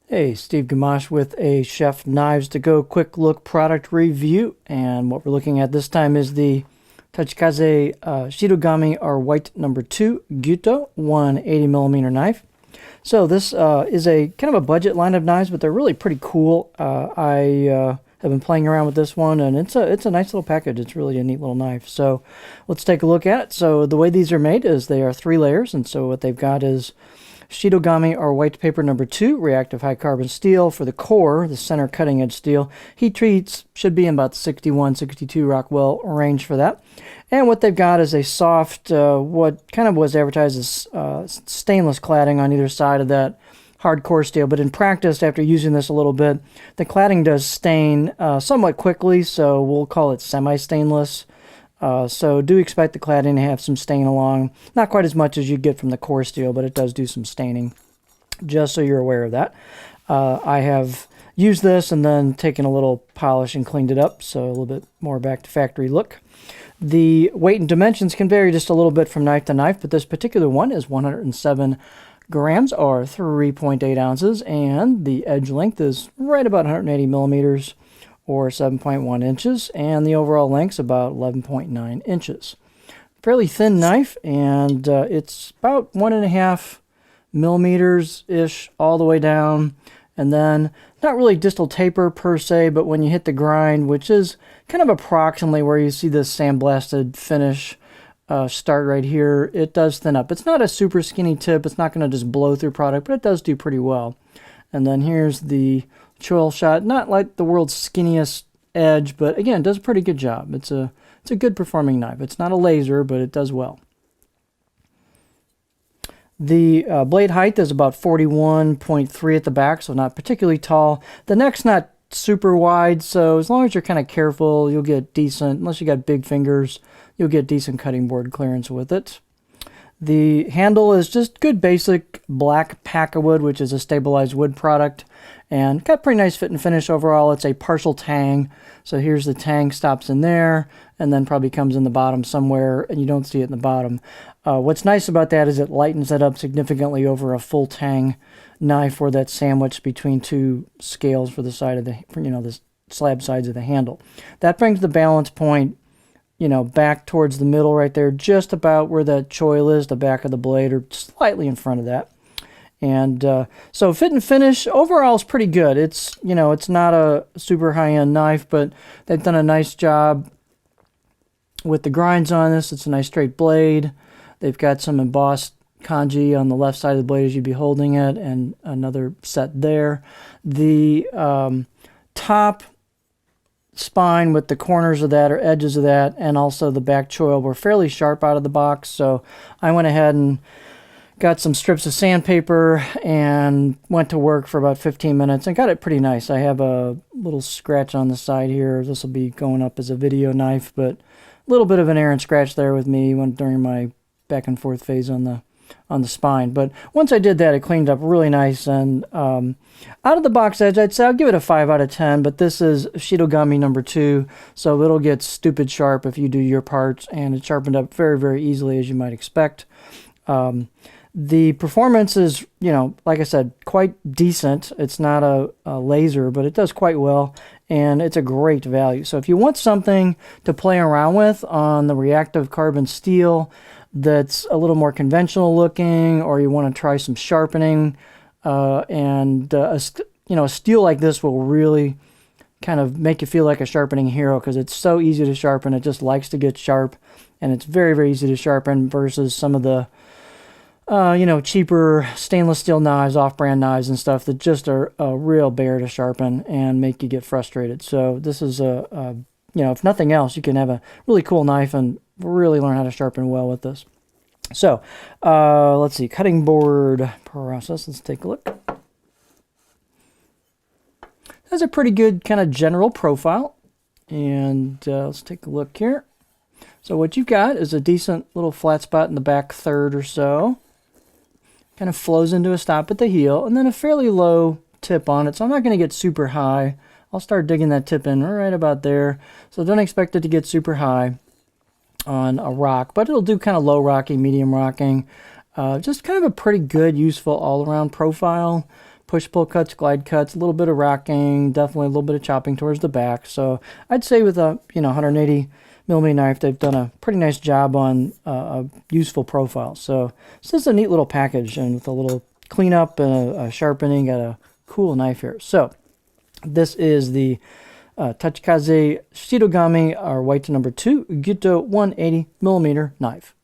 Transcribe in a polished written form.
Hey, Steve Gamache with a Chef Knives to Go quick look product review. And what we're looking at this time is the Tachikaze Shitogami R White number 2 Gyuto 180mm knife. So this is a kind of a budget line of knives, but they're really pretty cool. I have been playing around with this one, and it's a nice little package. It's really a neat little knife. So let's take a look at it. So the way these are made is they are 3 layers, and so what they've got is Shitogami R White paper number 2, reactive high carbon steel for the core, the center cutting edge steel. Heat treats should be in about the 61, 62 Rockwell range for that. And what they've got is a soft, what kind of was advertised as stainless cladding on either side of that hardcore steel. But in practice, after using this a little bit, the cladding does stain somewhat quickly, so we'll call it semi-stainless. So do expect the cladding to have some stain along. Not quite as much as you get from the core steel, but it does do some staining, just so you're aware of that. I have used this and then taken a little polish and cleaned it up, so a little bit more back to factory look. The weight and dimensions can vary just a little bit from knife to knife, but this particular one is 107 grams or 3.8 ounces, and the edge length is right about 180 millimeters or 7.1 inches, and the overall length's about 11.9 inches. Fairly thin knife, and it's about 1.5 millimeters-ish all the way down, and then not really distal taper per se, but when you hit the grind, which is kind of approximately where you see this sandblasted finish start right here, it does thin up. It's not a super skinny tip. It's not going to just blow through product, but it does do pretty well. And then here's the choil shot. Not like the world's skinniest edge, but again, does a pretty good job. It's a good performing knife. It's not a laser, but it does well. The blade height is about 41.3 at the back, so not particularly tall. The neck's not super wide, so as long as you're kind of careful, you'll get decent, unless you got big fingers, you'll get decent cutting board clearance with it. The handle is just good basic black Packawood, which is a stabilized wood product, and got pretty nice fit and finish overall. It's a partial tang, so here's the tang, stops in there, and then probably comes in the bottom somewhere, and you don't see it in the bottom. What's nice about that is it lightens it up significantly over a full tang knife, where that's sandwiched between 2 scales for the side of the, the slab sides of the handle. That brings the balance point, back towards the middle right there, just about where that choil is, the back of the blade, or slightly in front of that. And so fit and finish overall is pretty good. It's, it's not a super high-end knife, but they've done a nice job with the grinds on this. It's a nice straight blade. They've got some embossed kanji on the left side of the blade as you'd be holding it, and another set there. The top spine with the corners of that, or edges of that, and also the back choil were fairly sharp out of the box, so I went ahead and got some strips of sandpaper and went to work for about 15 minutes and got it pretty nice. I have a little scratch on the side here. This will be going up as a video knife, but a little bit of an errant scratch there with me during my back and forth phase on the spine. But once I did that, it cleaned up really nice. And out of the box edge, I'd say I'll give it a 5 out of 10, but this is Shitogami number 2, so it'll get stupid sharp if you do your parts, and it's sharpened up very, very easily, as you might expect. The performance is, like I said, quite decent. It's not a laser, but it does quite well, and it's a great value. So if you want something to play around with on the reactive carbon steel that's a little more conventional looking, or you want to try some sharpening, and a steel like this will really kind of make you feel like a sharpening hero, because it's so easy to sharpen. It just likes to get sharp, and it's very, very easy to sharpen versus some of the cheaper stainless steel knives, off-brand knives and stuff that just are a real bear to sharpen and make you get frustrated. So this is if nothing else, you can have a really cool knife and really learn how to sharpen well with this. So let's see, cutting board process. Let's take a look. That's a pretty good kind of general profile, and let's take a look here. So what you've got is a decent little flat spot in the back third or so. Kind of flows into a stop at the heel, and then a fairly low tip on it. So I'm not going to get super high. I'll start digging that tip in right about there. So don't expect it to get super high on a rock, but it'll do kind of low rocking, medium rocking. Just kind of a pretty good, useful all-around profile. push-pull cuts, glide cuts, a little bit of racking, definitely a little bit of chopping towards the back. So I'd say with a 180 millimeter knife, they've done a pretty nice job on a useful profile. So this is a neat little package, and with a little cleanup and a sharpening, got a cool knife here. So this is the Tachikaze Shitogami, our white number 2 Gyuto 180 millimeter knife.